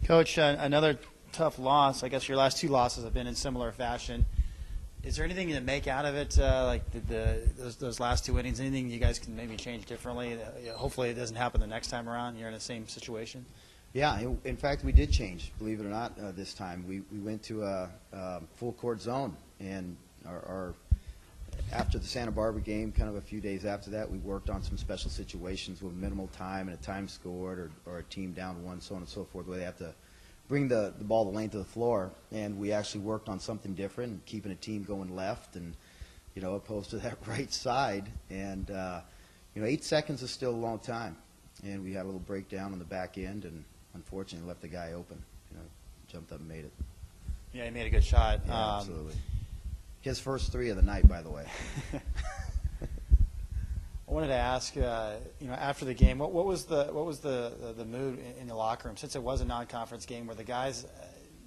Coach, another tough loss. I guess your last two losses have been in similar fashion. Is there anything to make out of it, like those last two innings? Anything you guys can maybe change differently? Hopefully it doesn't happen the next time around. You're in the same situation. Yeah, in fact, we did change, believe it or not, this time. We went to a full court zone, and after the Santa Barbara game, kind of a few days after that, we worked on some special situations with minimal time and a time scored or a team down one, so on and so forth, where they have to bring the ball the length of the floor. And we actually worked on something different, keeping a team going left and, opposed to that right side. And, 8 seconds is still a long time. And we had a little breakdown on the back end and unfortunately left the guy open. Jumped up and made it. Yeah, he made a good shot. Yeah, absolutely. His first three of the night, by the way. I wanted to ask, after the game, what was the mood in the locker room? Since it was a non-conference game, were the guys,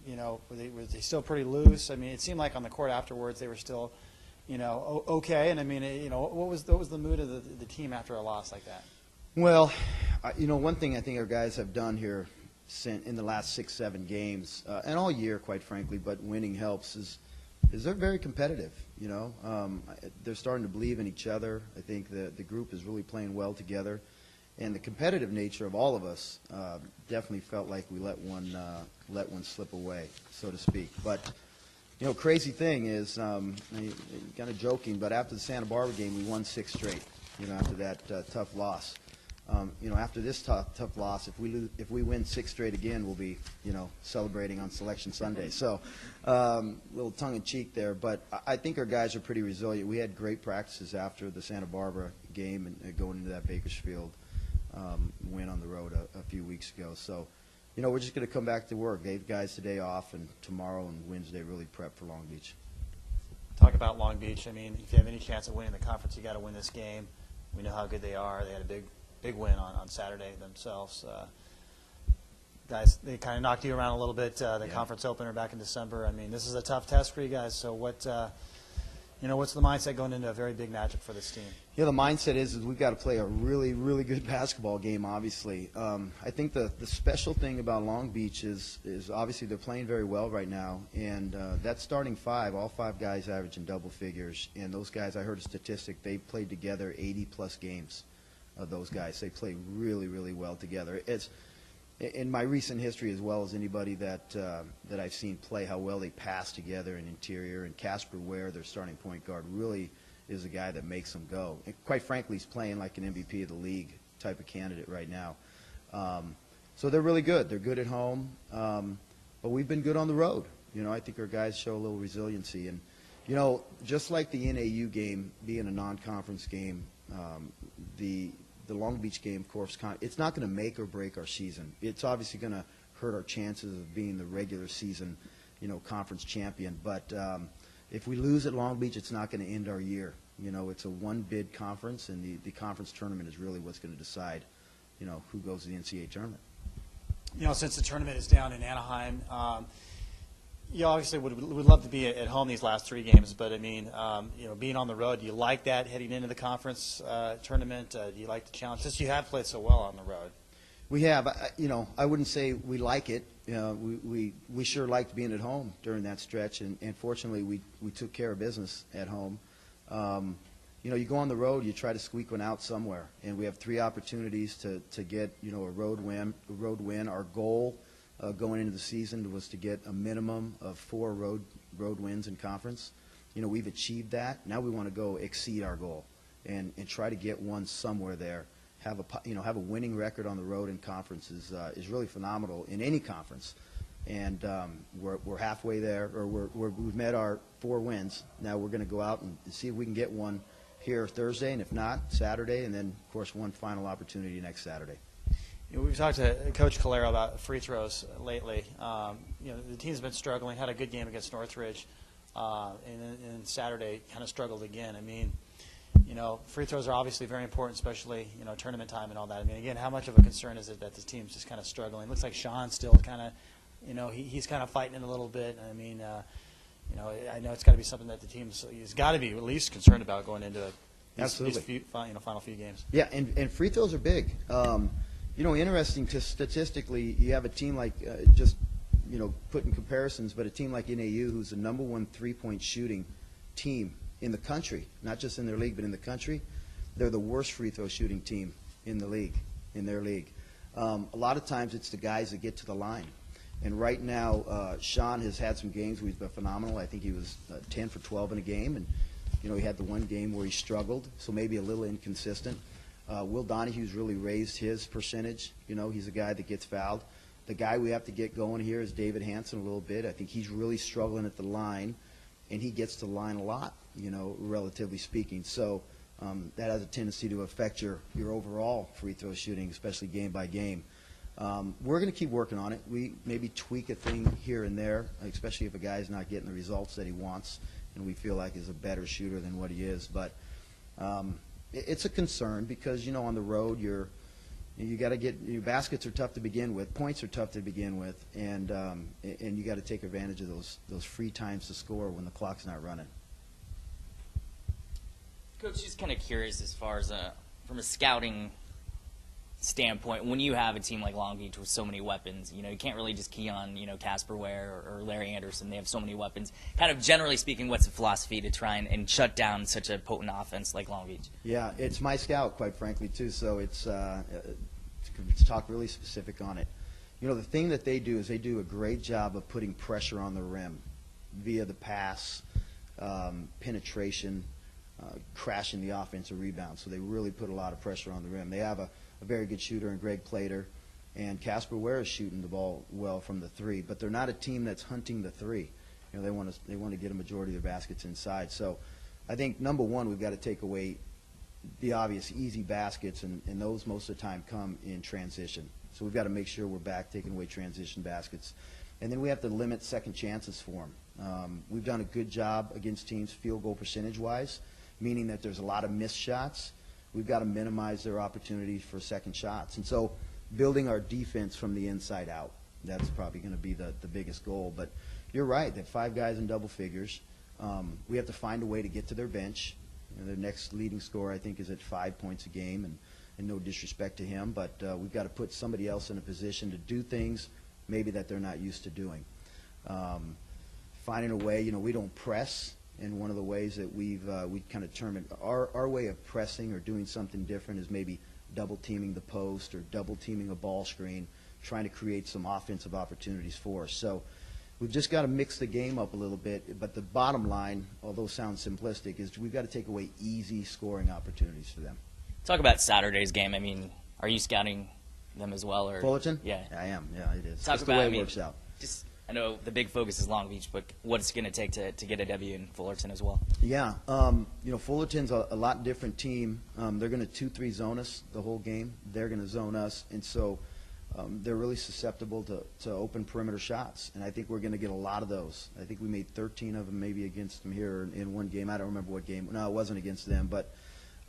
were they still pretty loose? I mean, it seemed like on the court afterwards they were still, okay. And I mean, what was the mood of the team after a loss like that? Well, one thing I think our guys have done here in the last 6-7 games, and all year, quite frankly, but winning helps, is they're very competitive. They're starting to believe in each other. I think the group is really playing well together, and the competitive nature of all of us definitely felt like we let one slip away, so to speak. But crazy thing is, kind of joking, but after the Santa Barbara game, we won 6 straight. After that tough loss. After this tough loss, if we win 6 straight again, we'll be, celebrating on Selection Sunday. So, little tongue-in-cheek there, but I think our guys are pretty resilient. We had great practices after the Santa Barbara game and going into that Bakersfield win on the road a few weeks ago. So, we're just going to come back to work. Gave guys today off, and tomorrow and Wednesday really prep for Long Beach. Talk about Long Beach. I mean, if you have any chance of winning the conference, you got to win this game. We know how good they are. They had a big win on Saturday themselves. Guys, they kind of knocked you around a little bit, the conference opener back in December. I mean, this is a tough test for you guys. So what's the mindset going into a very big matchup for this team? Yeah, the mindset is we've got to play a really, really good basketball game, obviously. I think the special thing about Long Beach is obviously they're playing very well right now. And that starting 5, all 5 guys average in double figures. And those guys, I heard a statistic, they played together 80-plus games. Those guys, they play really, really well together. It's in my recent history as well as anybody that I've seen play, how well they pass together in interior. And Casper Ware, their starting point guard, really is a guy that makes them go. And quite frankly, he's playing like an MVP of the league type of candidate right now. So they're really good. They're good at home, but we've been good on the road. I think our guys show a little resiliency. And just like the NAU game being a non-conference game, the Long Beach game, of course, it's not going to make or break our season. It's obviously going to hurt our chances of being the regular season, conference champion. But if we lose at Long Beach, it's not going to end our year. It's a one-bid conference, and the conference tournament is really what's going to decide, who goes to the NCAA tournament. Since the tournament is down in Anaheim, you obviously would love to be at home these last 3 games, but I mean, being on the road, do you like that heading into the conference tournament? Do you like the challenge? Since you have played so well on the road. We have. I wouldn't say we like it. We sure liked being at home during that stretch, and fortunately we took care of business at home. You go on the road, you try to squeak one out somewhere, and we have 3 opportunities to get a road win. Our goal going into the season was to get a minimum of 4 road wins in conference. We've achieved that. Now we want to go exceed our goal and try to get one somewhere there. Have a winning record on the road in conference is really phenomenal in any conference. And we're halfway there, or we've met our 4 wins. Now we're going to go out and see if we can get one here Thursday, and if not, Saturday, and then of course one final opportunity next Saturday. We've talked to Coach Calero about free throws lately. The team's been struggling, had a good game against Northridge, and then Saturday kind of struggled again. I mean, free throws are obviously very important, especially, tournament time and all that. I mean, again, how much of a concern is it that the team's just kind of struggling? It looks like Shawn's still kind of, he's kind of fighting it a little bit. I mean, I know it's got to be something that the team's got to be at least concerned about going into these final few games. Yeah, and free throws are big. Interesting statistically, you have a team like put in comparisons, but a team like NAU, who's the #1 3-point shooting team in the country, not just in their league, but in the country, they're the worst free throw shooting team in the league, in their league. A lot of times it's the guys that get to the line. And right now, Shawn has had some games where he's been phenomenal. I think he was 10 for 12 in a game, and he had the one game where he struggled, so maybe a little inconsistent. Will Donahue's really raised his percentage. He's a guy that gets fouled. The guy we have to get going here is David Hanson a little bit. I think he's really struggling at the line, and he gets to the line a lot, relatively speaking. So that has a tendency to affect your overall free throw shooting, especially game by game. We're going to keep working on it. We maybe tweak a thing here and there, especially if a guy's not getting the results that he wants and we feel like is a better shooter than what he is. But it's a concern because, on the road you got to get your baskets are tough to begin with, points are tough to begin with, and you got to take advantage of those free times to score when the clock's not running. Coach, just kind of curious as far as from a scouting standpoint, when you have a team like Long Beach with so many weapons, you can't really just key on, Casper Ware or Larry Anderson. They have so many weapons. Kind of generally speaking, what's the philosophy to try and shut down such a potent offense like Long Beach? Yeah, it's my scout, quite frankly, too, so it's to talk really specific on it. The thing that they do is they do a great job of putting pressure on the rim via the pass, penetration, crashing the offensive rebound. So they really put a lot of pressure on the rim. They have a very good shooter in Greg Plater, and Casper Ware is shooting the ball well from the three, but they're not a team that's hunting the three. They want to get a majority of their baskets inside. So I think, number one, we've got to take away the obvious easy baskets, and those most of the time come in transition. So we've got to make sure we're back taking away transition baskets. And then we have to limit second chances for them. We've done a good job against teams field goal percentage-wise, meaning that there's a lot of missed shots. We've got to minimize their opportunities for second shots. And so building our defense from the inside out, that's probably going to be the biggest goal. But you're right, that 5 guys in double figures. We have to find a way to get to their bench. Their next leading scorer, I think, is at 5 points a game, and no disrespect to him, but we've got to put somebody else in a position to do things maybe that they're not used to doing. Finding a way, we don't press. And one of the ways that we kind of determined our way of pressing or doing something different is maybe double teaming the post or double teaming a ball screen, trying to create some offensive opportunities for us. So we've just got to mix the game up a little bit. But the bottom line, although it sounds simplistic, is we've got to take away easy scoring opportunities for them. Talk about Saturday's game. I mean, are you scouting them as well? Or Fullerton? Yeah. I am. Yeah, it is. Talk That's about, the way it works out. I know the big focus is Long Beach, but what's it going to take to get a W in Fullerton as well? Yeah, Fullerton's a lot different team. They're going to 2-3 zone us the whole game. They're going to zone us, and so they're really susceptible to open perimeter shots, and I think we're going to get a lot of those. I think we made 13 of them maybe against them here in one game. I don't remember what game. No, it wasn't against them, but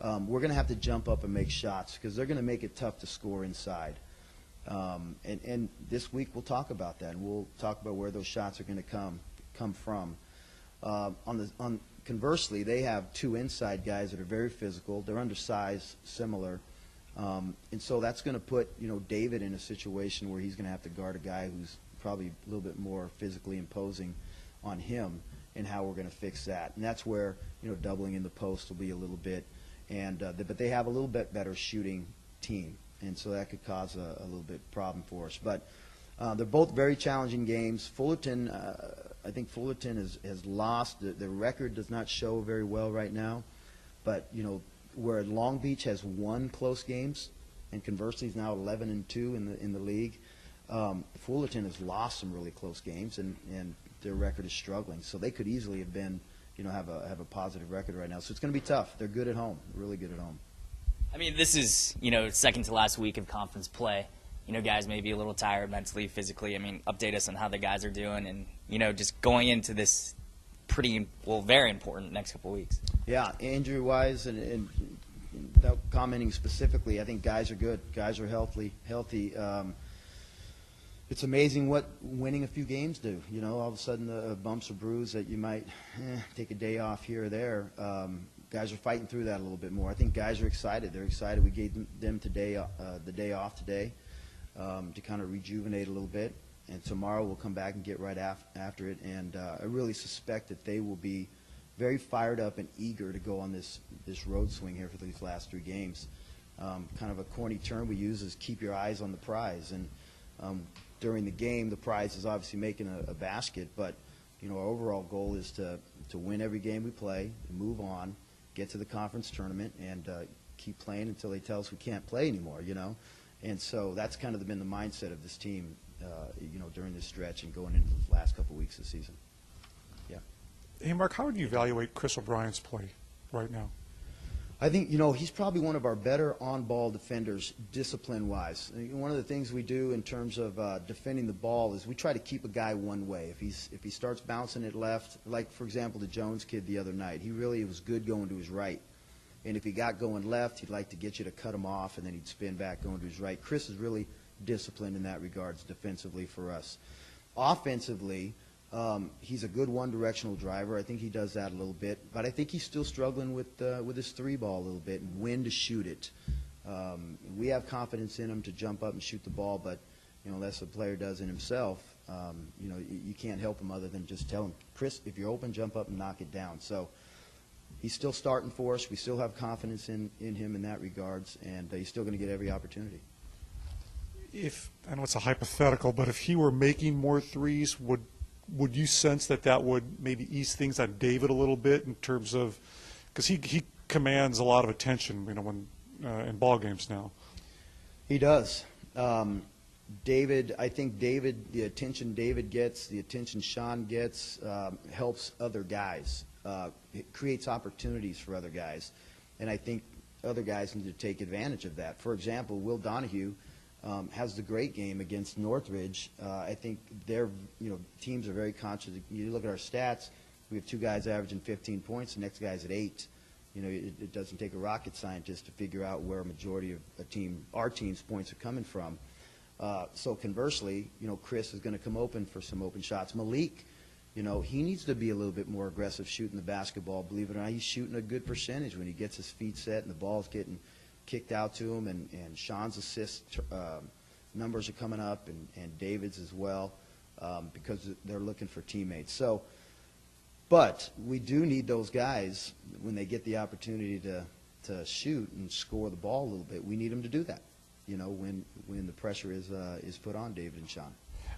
we're going to have to jump up and make shots because they're going to make it tough to score inside. And this week we'll talk about that, and we'll talk about where those shots are going to come from. Conversely, they have 2 inside guys that are very physical. They're undersized, similar, and so that's going to put David in a situation where he's going to have to guard a guy who's probably a little bit more physically imposing on him, and how we're going to fix that. And that's where doubling in the post will be a little bit, but they have a little bit better shooting team. And so that could cause a little bit problem for us. But they're both very challenging games. Fullerton, I think Fullerton has lost. The record does not show very well right now. But, where Long Beach has won close games, and conversely is now 11-2 in the league, Fullerton has lost some really close games, and their record is struggling. So they could easily have been, have a positive record right now. So it's going to be tough. They're good at home, really good at home. I mean, this is, second to last week of conference play. Guys may be a little tired mentally, physically. I mean, update us on how the guys are doing and, just going into this very important next couple of weeks. Yeah, injury-wise and without commenting specifically, I think guys are good. Guys are healthy. It's amazing what winning a few games do. All of a sudden the bumps or bruise that you might take a day off here or there. guys are fighting through that a little bit more. I think guys are excited. They're excited. We gave them today the day off today to kind of rejuvenate a little bit. And tomorrow we'll come back and get right after it. And I really suspect that they will be very fired up and eager to go on this road swing here for these last 3 games. Kind of a corny term we use is keep your eyes on the prize. And during the game, the prize is obviously making a basket, but our overall goal is to win every game we play, move on, get to the conference tournament, and keep playing until they tell us we can't play anymore. And so that's kind of been the mindset of this team, during this stretch and going into the last couple of weeks of the season. Yeah. Hey, Mark, how would you evaluate Chris O'Brien's play right now? I think, he's probably one of our better on-ball defenders, discipline-wise. One of the things we do in terms of defending the ball is we try to keep a guy one way. If he starts bouncing it left, like, for example, the Jones kid the other night, he really was good going to his right. And if he got going left, he'd like to get you to cut him off, and then he'd spin back going to his right. Chris is really disciplined in that regards defensively for us. Offensively, he's a good one-directional driver. I think he does that a little bit, but I think he's still struggling with his 3-ball a little bit and when to shoot it. We have confidence in him to jump up and shoot the ball, but unless a player does it himself, you can't help him other than just tell him, Chris, if you're open, jump up and knock it down. So he's still starting for us. We still have confidence in him in that regards, and he's still going to get every opportunity. I know it's a hypothetical, but if he were making more threes, would you sense that would maybe ease things on David a little bit in terms of, because he commands a lot of attention, when in ball games now. He does. David, I think the attention David gets, the attention Shawn gets, helps other guys. It creates opportunities for other guys, and I think other guys need to take advantage of that. For example, Will Donahue has the great game against Northridge. I think their teams are very conscious. You look at our stats, we have 2 guys averaging 15 points, the next guy's at 8. It doesn't take a rocket scientist to figure out where a majority of our team's points are coming from. So conversely, Chris is going to come open for some open shots. Malik, he needs to be a little bit more aggressive shooting the basketball. Believe it or not, he's shooting a good percentage when he gets his feet set and the ball's getting kicked out to him, and Shawn's assist numbers are coming up, and David's as well, because they're looking for teammates. So, but we do need those guys when they get the opportunity to shoot and score the ball a little bit. We need them to do that, when the pressure is put on David and Shawn.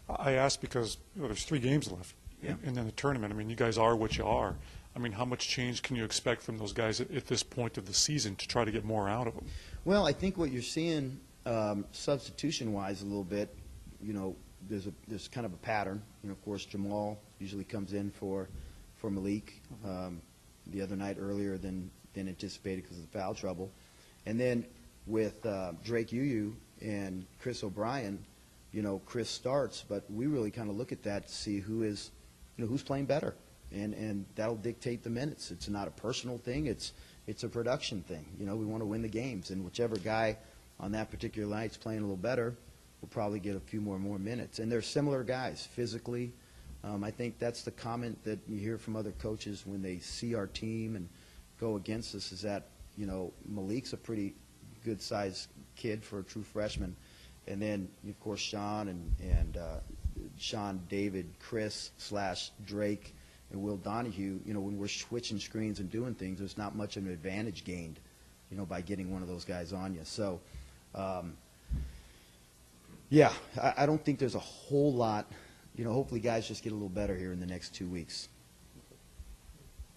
I asked because there's 3 games left, and then the tournament. I mean, you guys are what you are. I mean, how much change can you expect from those guys at this point of the season to try to get more out of them? Well, I think what you're seeing substitution-wise a little bit, there's kind of a pattern. Of course, Jamal usually comes in for Malik the other night earlier than anticipated because of the foul trouble. And then with Drake Yu and Chris O'Brien, Chris starts, but we really kind of look at that to see who's playing better. And that'll dictate the minutes. It's not a personal thing. It's a production thing. We want to win the games, and whichever guy on that particular night's playing a little better will probably get a few more minutes. And they're similar guys physically. I think that's the comment that you hear from other coaches when they see our team and go against us is that Malik's a pretty good-sized kid for a true freshman, and then of course Shawn and Shawn, David, Chris / Drake. And Will Donahue, when we're switching screens and doing things, there's not much of an advantage gained, by getting one of those guys on you. So, I don't think there's a whole lot. Hopefully guys just get a little better here in the next 2 weeks.